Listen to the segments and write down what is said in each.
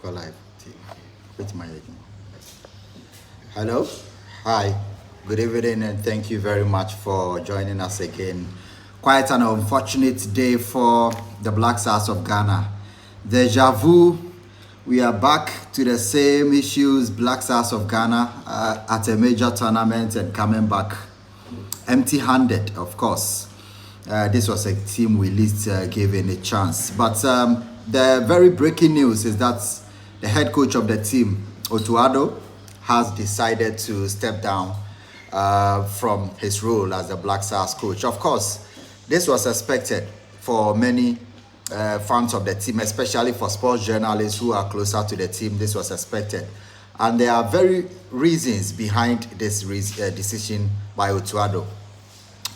Live. Hello, hi, good evening, and thank you very much for joining us again. Quite an unfortunate day for the Black Stars of Ghana. Deja vu, we are back to the same issues. Black Stars of Ghana at a major tournament and coming back empty-handed, of course. This was a team we least gave any chance. But the very breaking news is that the head coach of the team, Otto Addo, has decided to step down from his role as the Black Stars coach. Of course, this was expected for many fans of the team, especially for sports journalists who are closer to the team. This was expected. And there are very reasons behind this decision by Otto Addo.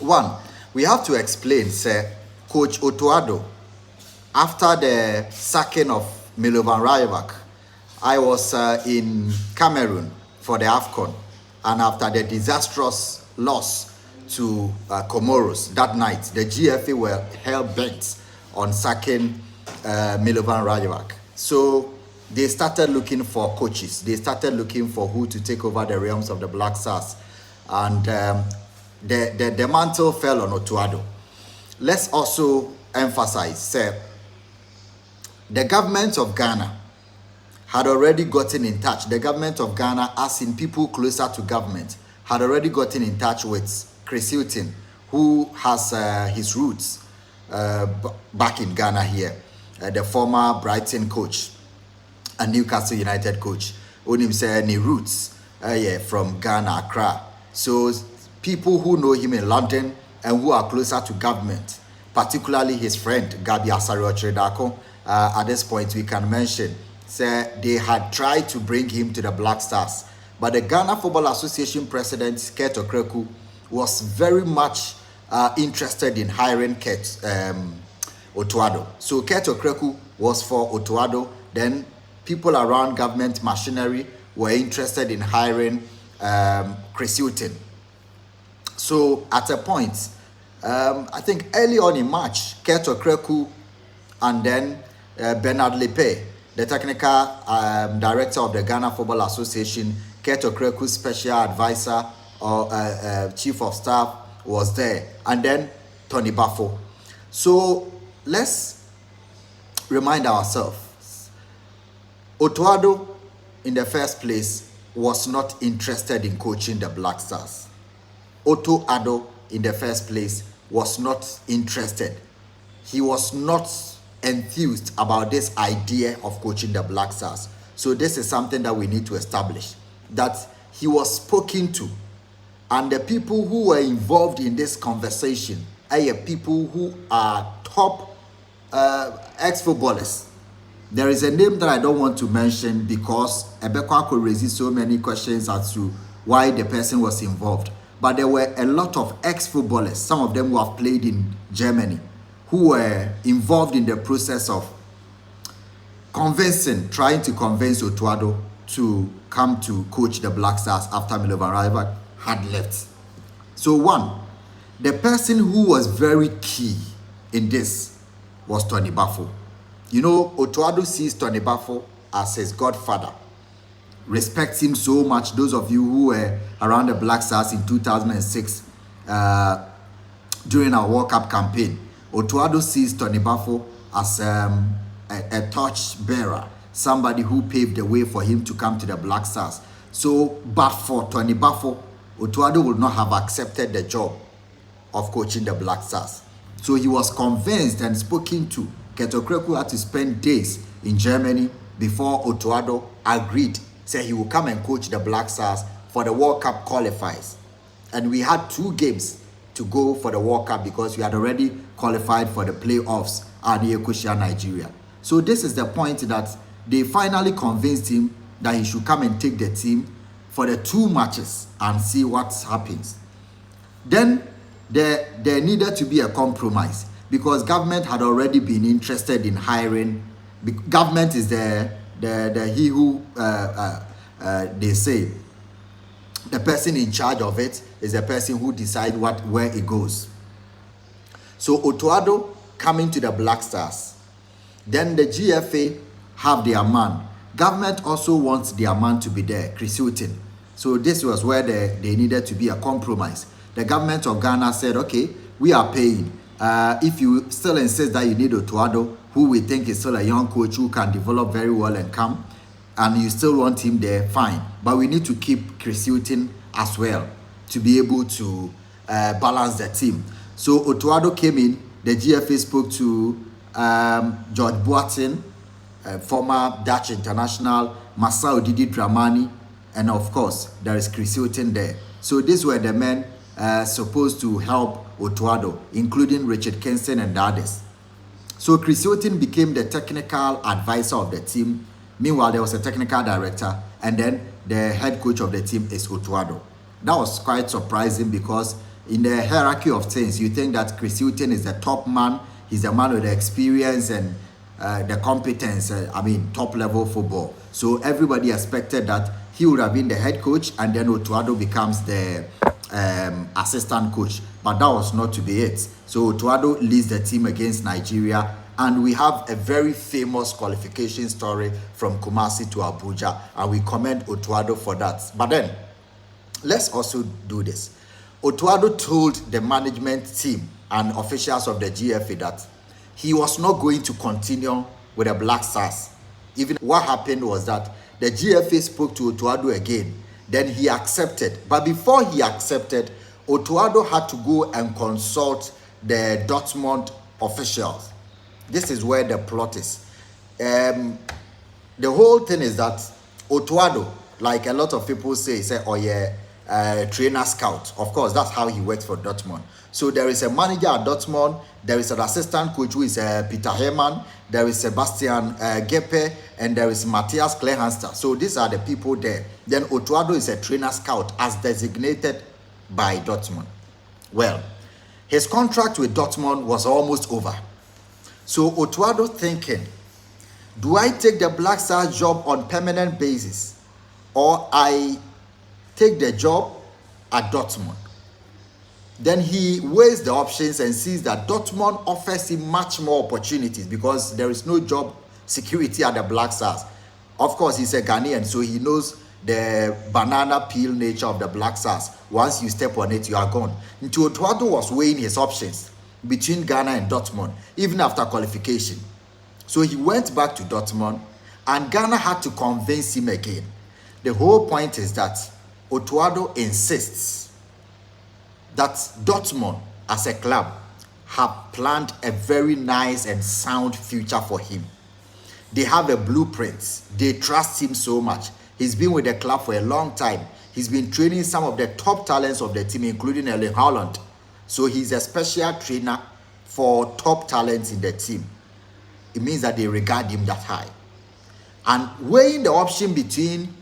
One, we have to explain, sir, Coach Otto Addo, after the sacking of Milovan Rajevac, I was in Cameroon for the AFCON, and after the disastrous loss to Comoros that night, the GFA were hell-bent on sacking Milovan Rajevac. So they started looking for coaches. They started looking for who to take over the realms of the Black Stars. And the mantle fell on Otto Addo. Let's also emphasize, sir, the government of Ghana had already gotten in touch. The government of Ghana, as in people closer to government, had already gotten in touch with Chris Hughton, who has his roots back in Ghana here, the former Brighton coach and Newcastle United coach. Onim said any roots from Ghana, Accra. So people who know him in London and who are closer to government, particularly his friend Gabi Asare-Ochredako, at this point we can mention, say they had tried to bring him to the Black Stars, but the Ghana Football Association president Kurt Okreku was very much interested in hiring Otto Addo. So Kurt Okreku was for Otto Addo. Then people around government machinery were interested in hiring Chris Hughton. So at a point, I think early on in March, Kurt Okreku and then Bernard Lepe, the technical director of the Ghana Football Association, Kurt Okreku's special advisor or chief of staff was there, and then Tony Bafo. So let's remind ourselves, Otto Addo in the first place was not interested in coaching the Black Stars. Otto Addo in the first place was not interested. He was not enthused about this idea of coaching the Black Stars. So this is something that we need to establish, that he was spoken to, and the people who were involved in this conversation are people who are top ex-footballers. There is a name that I don't want to mention because Ebekwa could raise so many questions as to why the person was involved. But there were a lot of ex-footballers, some of them who have played in Germany, who were involved in the process of trying to convince Otto Addo to come to coach the Black Stars after Milovan Rajevac had left. So one, the person who was very key in this was Tony Bafo. You know, Otto Addo sees Tony Bafo as his godfather, respects him so much. Those of you who were around the Black Stars in 2006 during our World Cup campaign, Otto Addo sees Tony Bafo as a torch bearer, somebody who paved the way for him to come to the Black Stars. So, but for Tony Bafo, Otto Addo would not have accepted the job of coaching the Black Stars. So he was convinced and spoken to. Kurt Okreku had to spend days in Germany before Otto Addo agreed, said he would come and coach the Black Stars for the World Cup qualifiers. And we had 2 games to go for the World Cup because we had already qualified for the playoffs at Ecosia, Nigeria. So this is the point that they finally convinced him that he should come and take the team for the 2 matches and see what happens. Then there needed to be a compromise because government had already been interested in hiring. Government is the he who they say the person in charge of it is the person who decides where it goes. So Otto Addo coming to the Black Stars, then the GFA have their man Government also wants their man to be there, Chris Hughton. So this was where they needed to be a compromise. The government of Ghana said, okay, we are paying. If you still insist that you need Otto Addo, who we think is still a young coach who can develop very well and come, and you still want him there, fine. But we need to keep Chris Hughton as well to be able to balance the team. So Otto Addo came in. The GFA spoke to George Boateng, former Dutch international, Masao Didi Dramani, and of course, there is Chris Hughton there. So these were the men supposed to help Otto Addo, including Richard Kingston and others. So Chris Hughton became the technical advisor of the team. Meanwhile, there was a technical director, and then the head coach of the team is Otto Addo. That was quite surprising because in the hierarchy of things, you think that Chris Hughton is the top man. He's the man with the experience and the competence, top level football. So everybody expected that he would have been the head coach and then Otto Addo becomes the assistant coach. But that was not to be it. So Otto Addo leads the team against Nigeria, and we have a very famous qualification story from Kumasi to Abuja, and we commend Otto Addo for that. But then, let's also do this. Otto Addo told the management team and officials of the GFA that he was not going to continue with the Black Stars. Even what happened was that the GFA spoke to Otto Addo again. Then he accepted. But before he accepted, Otto Addo had to go and consult the Dortmund officials. This is where the plot is. The whole thing is that Otto Addo, like a lot of people say, oh yeah, trainer scout. Of course, that's how he works for Dortmund. So there is a manager at Dortmund, there is an assistant coach who is Peter Hermann, there is Sebastian Geppe, and there is Matthias Klehanster. So these are the people there. Then Otto Addo is a trainer scout as designated by Dortmund. Well, his contract with Dortmund was almost over. So Otto Addo thinking, do I take the Black Stars job on permanent basis, or I take the job at Dortmund? Then he weighs the options and sees that Dortmund offers him much more opportunities because there is no job security at the Black Stars. Of course, he's a Ghanaian, so he knows the banana peel nature of the Black Stars. Once you step on it, you are gone. Otto Addo was weighing his options between Ghana and Dortmund, even after qualification. So he went back to Dortmund, and Ghana had to convince him again. The whole point is that Otto Addo insists that Dortmund, as a club, have planned a very nice and sound future for him. They have a blueprint. They trust him so much. He's been with the club for a long time. He's been training some of the top talents of the team, including Erling Haaland. So he's a special trainer for top talents in the team. It means that they regard him that high. And weighing the option between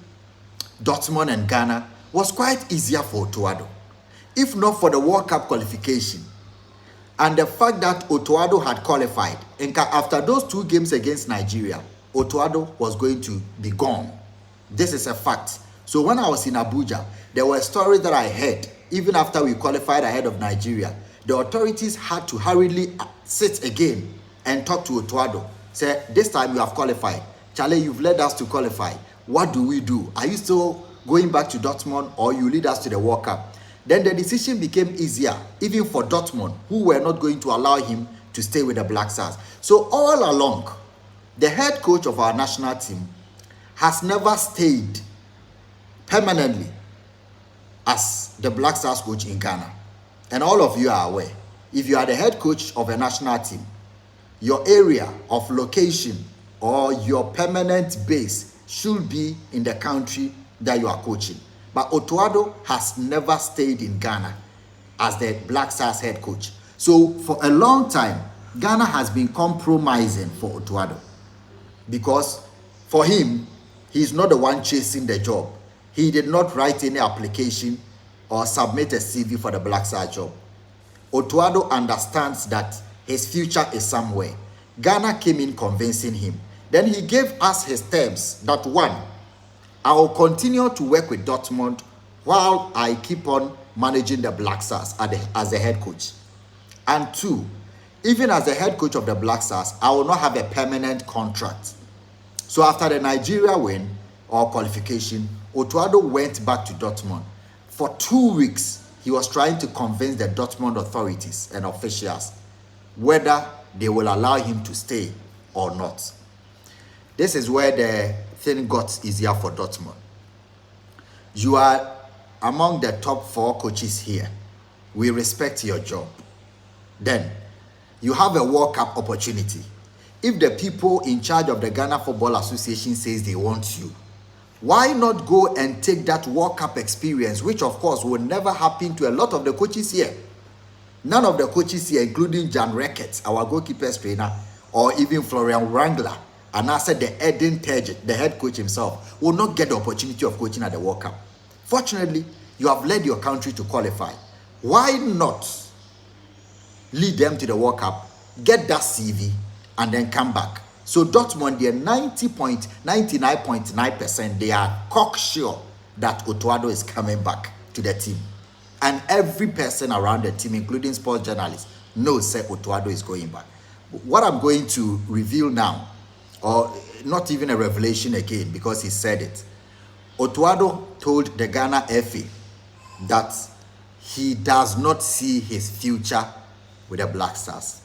Dortmund and Ghana was quite easier for Otto Addo, if not for the World Cup qualification and the fact that Otto Addo had qualified. And after those two games against Nigeria, Otto Addo was going to be gone. This is a fact. So when I was in Abuja, there were stories that I heard. Even after we qualified ahead of Nigeria, the authorities had to hurriedly sit again and talk to Otto Addo. Say, this time you have qualified. Charlie, you've led us to qualify. What do we do? Are you still going back to Dortmund, or you lead us to the World Cup? Then the decision became easier, even for Dortmund, who were not going to allow him to stay with the Black Stars. So all along, the head coach of our national team has never stayed permanently as the Black Stars coach in Ghana. And all of you are aware, if you are the head coach of a national team, your area of location or your permanent base should be in the country that you are coaching. But Otto Addo has never stayed in Ghana as the Black Stars head coach. So for a long time, Ghana has been compromising for Otto Addo, because for him, he's not the one chasing the job. He did not write any application or submit a CV for the Black Stars job. Otto Addo understands that his future is somewhere. Ghana came in convincing him. Then he gave us his terms that, one, I will continue to work with Dortmund while I keep on managing the Black Stars as the head coach. And two, even as the head coach of the Black Stars, I will not have a permanent contract. So after the Nigeria win or qualification, Otto Addo went back to Dortmund. For 2 weeks, he was trying to convince the Dortmund authorities and officials whether they will allow him to stay or not. This is where the thing got easier for Dortmund. You are among the top 4 coaches here. We respect your job. Then, you have a World Cup opportunity. If the people in charge of the Ghana Football Association says they want you, why not go and take that World Cup experience, which of course will never happen to a lot of the coaches here. None of the coaches here, including Jan Reckett, our goalkeepers trainer, or even Florian Wrangler, and I said the Eden Terje, the head coach himself, will not get the opportunity of coaching at the World Cup. Fortunately, you have led your country to qualify. Why not lead them to the World Cup, get that CV, and then come back? So Dortmund, they're 99.9%, they are cocksure that Otto Addo is coming back to the team. And every person around the team, including sports journalists, knows that Otto Addo is going back. What I'm going to reveal now, or not even a revelation again, because he said it. Otto Addo told the Ghana FA that he does not see his future with the Black Stars.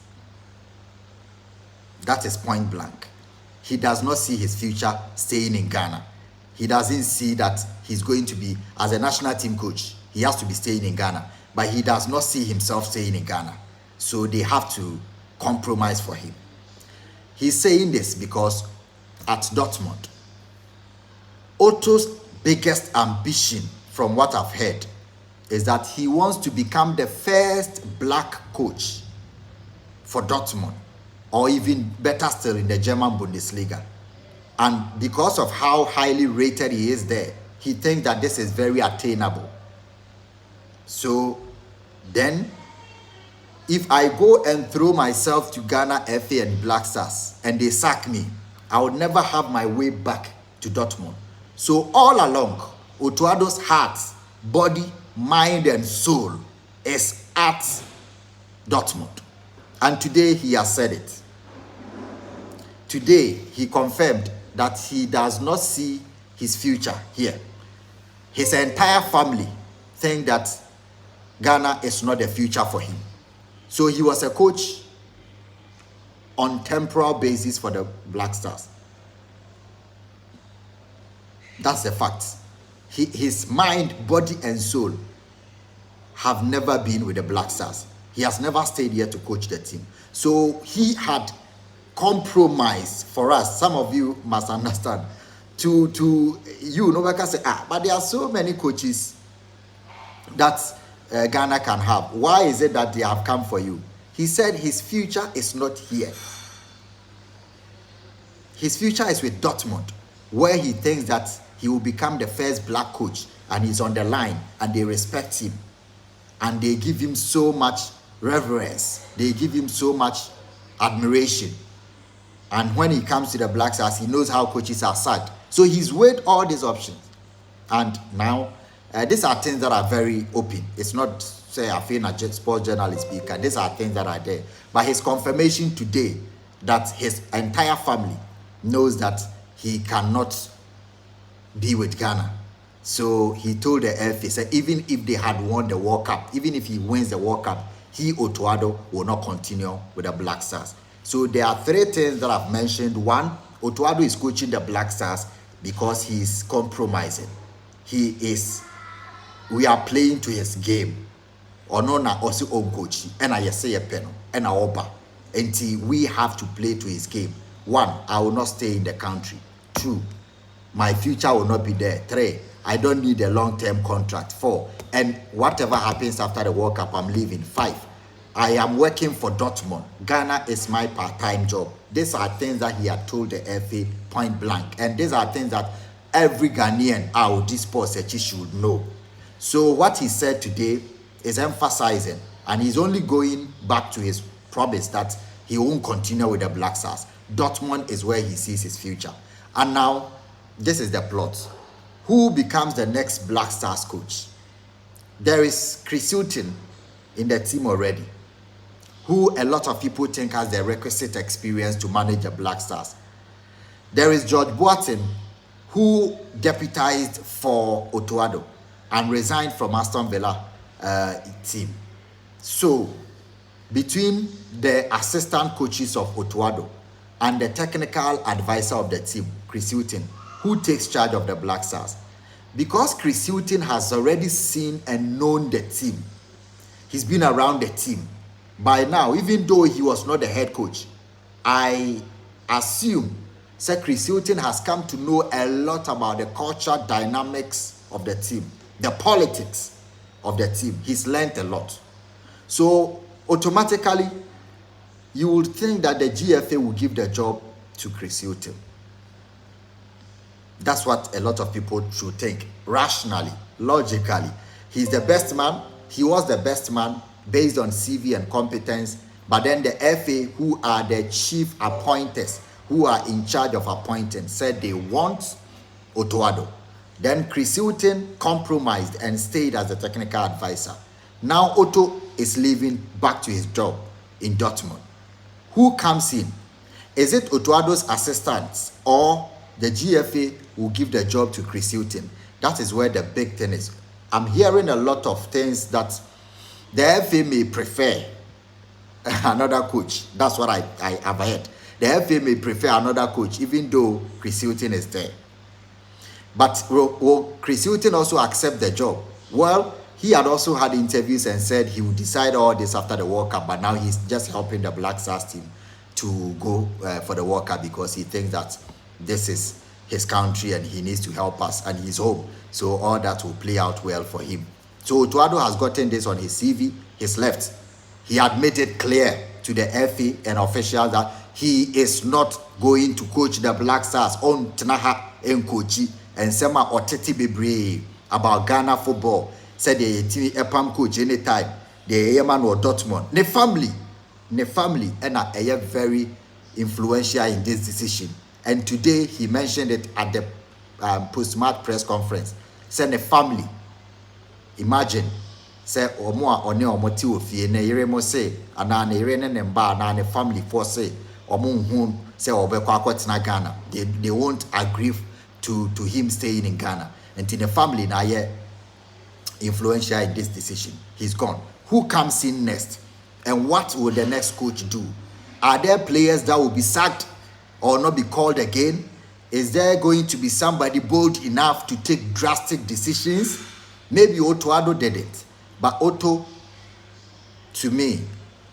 That is point blank. He does not see his future staying in Ghana. He doesn't see that he's going to be, as a national team coach, he has to be staying in Ghana. But he does not see himself staying in Ghana. So they have to compromise for him. He's saying this because at Dortmund, Otto's biggest ambition, from what I've heard, is that he wants to become the first black coach for Dortmund, or even better still in the German Bundesliga. And because of how highly rated he is there, he thinks that this is very attainable. So then, if I go and throw myself to Ghana FA and Black Stars and they sack me, I would never have my way back to Dortmund. So all along, Otto Addo's heart, body, mind and soul is at Dortmund. And today he has said it. Today he confirmed that he does not see his future here. His entire family think that Ghana is not the future for him. So he was a coach on temporal basis for the Black Stars. That's the fact. His mind, body and soul have never been with the Black Stars. He has never stayed here to coach the team. So he had compromised for us. Some of you must understand. To you, nobody can say, but there are so many coaches that Ghana can have. Why is it that they have come for you? He said his future is not here. His future is with Dortmund, where he thinks that he will become the first black coach, and he's on the line, and they respect him, and they give him so much reverence, they give him so much admiration. And when he comes to the Black Stars, he knows how coaches are sacked. So he's weighed all these options, and now these are things that are very open. It's not say I feel a sports journalist speaker. These are things that are there. But his confirmation today that his entire family knows that he cannot be with Ghana. So he told the FA, said even if they had won the World Cup, even if he wins the World Cup, he, Otto Addo, will not continue with the Black Stars. So there are 3 things that I've mentioned. 1, Otto Addo is coaching the Black Stars because he is compromising. We are playing to his game. Ono na osi on coach. And I say a pen. And I oba. Until we have to play to his game. 1, I will not stay in the country. 2, my future will not be there. 3, I don't need a long-term contract. 4, and whatever happens after the World Cup, I'm leaving. 5, I am working for Dortmund. Ghana is my part-time job. These are things that he had told the FA point blank. And these are things that every Ghanaian out this sports should know. So what he said today is emphasizing, and he's only going back to his promise that he won't continue with the Black Stars. Dortmund is where he sees his future. And now, this is the plot. Who becomes the next Black Stars coach? There is Chris Hughton in the team already, who a lot of people think has the requisite experience to manage the Black Stars. There is George Boateng, who deputized for Otto Addo and resigned from Aston Villa team. So, between the assistant coaches of Otto Addo and the technical advisor of the team, Chris Hughton, who takes charge of the Black Stars, because Chris Hughton has already seen and known the team, he's been around the team. By now, even though he was not the head coach, I assume Sir Chris Hughton has come to know a lot about the culture dynamics of the team, the politics of the team. He's learned a lot. So automatically, you would think that the GFA will give the job to Chris Hughton. That's what a lot of people should think, rationally, logically. He's the best man. He was the best man based on CV and competence. But then the FA, who are the chief appointers, who are in charge of appointing, said they want Otto Addo. Then Chris Hughton compromised and stayed as the technical advisor. Now Otto is leaving back to his job in Dortmund. Who comes in? Is it Otto Addo's assistants or the GFA will give the job to Chris Hughton? That is where the big thing is. I'm hearing a lot of things that the FA may prefer another coach. That's what I have heard. The FA may prefer another coach, even though Chris Hughton is there. But will Chris Hughton also accept the job? Well, he had also had interviews and said he would decide all this after the World Cup, but now he's just helping the Black Stars team to go for the World Cup because he thinks that this is his country and he needs to help us and he's home. So all that will play out well for him. So Otto Addo has gotten this on his CV. He's left. He had made it clear to the FA and officials that he is not going to coach the Black Stars on Tnaha and Kochi and Sema Oteti Bebre about Ghana football. Said the team EPAM coach anytime. The man or Dortmund. Ne family and are very influential in this decision. And today he mentioned it at the post-match press conference. Said the family. Imagine. Say omo one omo ti ofie na yere mo say ana na yere ne mba na ne family for say omo hu say obekwa akotena Ghana. They won't agree to him staying in Ghana. And in the family na ye influential in this decision. He's gone. Who comes in next? And what will the next coach do? Are there players that will be sacked or not be called again? Is there going to be somebody bold enough to take drastic decisions? Maybe Otto Addo did it. But Otto, to me,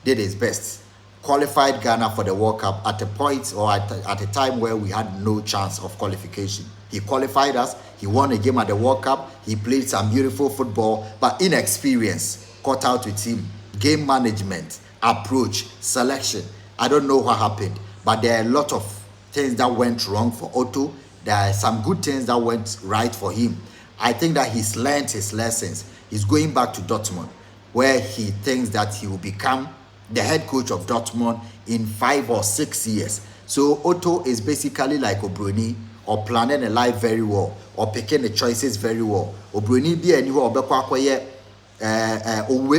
did his best. Qualified Ghana for the World Cup at a point or at a time where we had no chance of qualification. He qualified us. He won a game at the World Cup. He played some beautiful football, but inexperience caught out with him. Game management, approach, selection. I don't know what happened, but there are a lot of things that went wrong for Otto. There are some good things that went right for him. I think that he's learned his lessons. He's going back to Dortmund, where he thinks that he will become the head coach of Dortmund in 5 or 6 years. So Otto is basically like Obroni, or planning a life very well, or picking the choices very well. Obroni be anywhere obekwakoye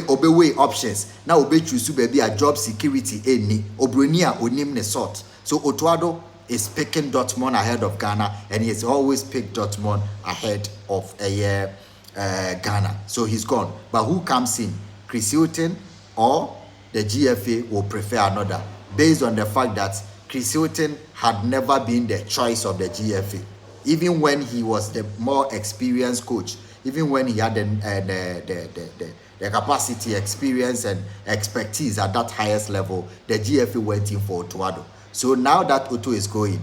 obewe options. Now obe choose baby a job security any. Obroni a onim ne sort. So Otto Addo is picking Dortmund ahead of Ghana, and he has always picked Dortmund ahead of Ghana. So he's gone. But who comes in? Chris Hughton or the GFA will prefer another, based on the fact that Chris Hughton had never been the choice of the GFA. Even when he was the more experienced coach, even when he had the capacity, experience, and expertise at that highest level, the GFA went in for Otto Addo. So now that Otto is going,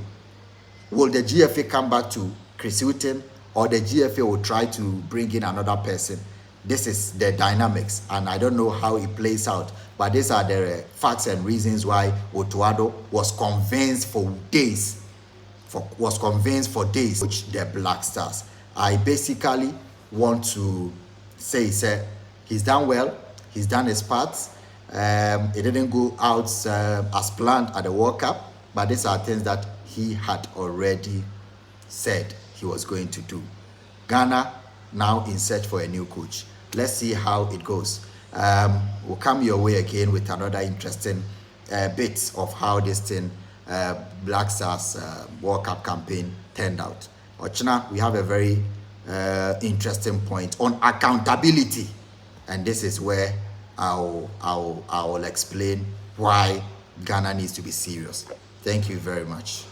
will the GFA come back to Chris Hughton, or the GFA will try to bring in another person? This is the dynamics, and I don't know how it plays out, but these are the facts and reasons why Otto Addo was convinced for days, which the Black Stars. I basically want to say, he's done well, he's done his part. It didn't go out as planned at the World Cup, but these are things that he had already said he was going to do. Ghana now in search for a new coach. Let's see how it goes. We'll come your way again with another interesting bit of how this thing Black Stars World Cup campaign turned out. Ochina, we have a very interesting point on accountability, and this is where I'll explain why Ghana needs to be serious. Thank you very much.